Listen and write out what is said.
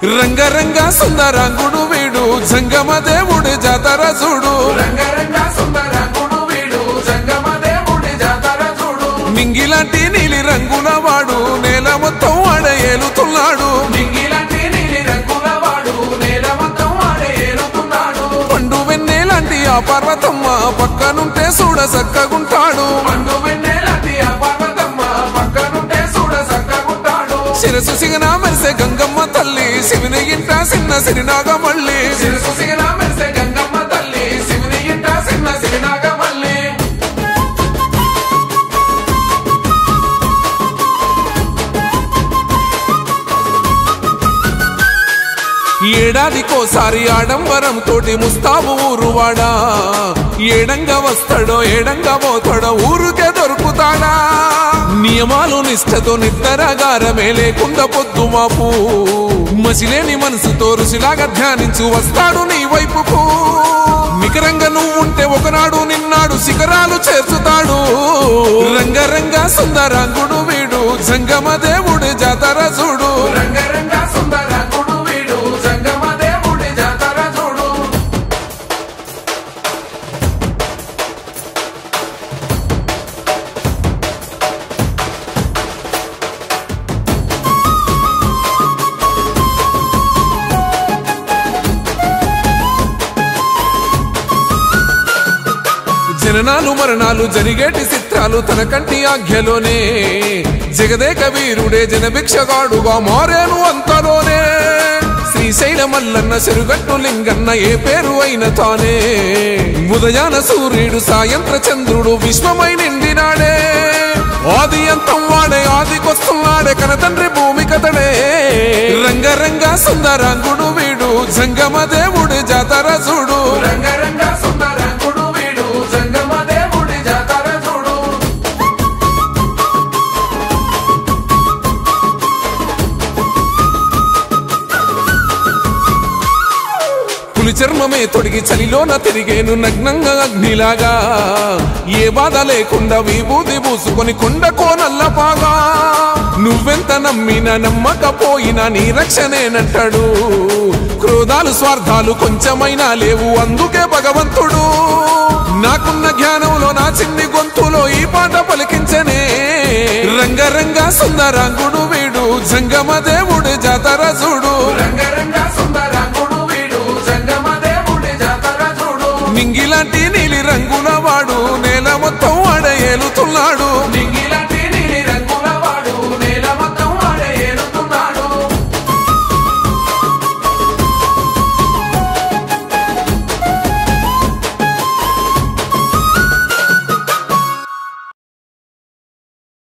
రంగరంగా సుందరాంగుడు వీడు జంగమ దేవుడి జాతర చూడు రంగరంగా సుందరాంగుడు వీడు జంగమ దేవుడి జాతర చూడు నింగిలాంటి నీలి రంగుల వాడు నేల మొత్తం ఆడ ఏలుతున్నాడు నింగిలాంటి నీలి రంగుల వాడు నేల మొత్తం ఆడ ఏలుతున్నాడు పండు వెన్నెలాంటి ఆ పర్వతమ్మ పక్కనుంటే చూడ చక్కగుంటాడు పండు వెన్నెలాంటి ఆ పర్వతమ్మ పక్కనుంటే చూడ చక్కగుంటాడు శిరసు సిగన మెరిసే గంగమ్మ తల్లి శివుని ఇంట చిన్న సిరినాగమల్లి శిరసు సిగన మెరిసే గంగమ్మ తల్లి శివుని ఇంట చిన్న సిరినాగమల్లి ఏడాదికోసారి ఆడంబరం తోటి ముస్తాబు ఊరువాడా ఏడంగా వస్తాడో ఏడంగా పోతాడో ఊరుకే దొరుకుతాడా నియమాలు నిష్ఠతో నిద్రగారమే లేకుండా పొద్దు మాపు మసిలేని మనసుతో రుచిలాగా ధ్యానించు వస్తాడు నీ వైపుకు నికరంగా నువ్వు ఉంటే ఒకనాడు నిన్నాడు శిఖరాలు చేర్చుతాడు రంగరంగా సుందరాంగుడు వీడు జంగమ దేవుడి జాతర చూడు రంగరంగా సుందరాంగుడు వీడు జంగమ దేవుడి జాతర చూడు జననాలు మరణాలు జరిగేటి చిత్రాలు తన కంటి ఆజ్ఞలోనే జగదేక వీరుడే జనభిక్షగాడుగా మారేను అంతలోనే శ్రీశైల మల్లన్న చెరుగట్టు లింగన్న ఏ పేరు అయిన తానే ఉదయాన సూర్యుడు సాయంత్ర చంద్రుడు విశ్వమై నిండినాడే ఆది అంతం వాడే ఆదికొస్తున్నాడే కన తండ్రి భూమి కథడే రంగరంగా సుందరాంగుడు వీడు జంగమ దేవుడి జాతర చూడు రంగరంగా సుందరాంగుడు వీడు జంగమ దేవుడి జాతర చూడు పులి చర్మమే తొడిగి చలిలోన తిరిగేను నగ్నంగా అగ్నిలాగా ఏ బాధ లేకుండా విభూతి పూసుకొని కొండ కోనల్లపాగా నువ్వెంత నమ్మినా నమ్మకపోయినా నీ రక్షణేనంటాడు క్రోధాలు స్వార్థాలు కొంచెమైనా లేవు అందుకే భగవంతుడు నాకున్న జ్ఞానంలో నా చిన్ని గొంతులో ఈ పాట పలికించనే రంగరంగా సుందరాంగుడు వీడు జంగమ దేవుడి జాతర చూడు రంగరంగా సుందరాంగుడు వీడు జంగమ దేవుడి జాతర చూడు నింగిలాంటి నీలి రంగుల వాడు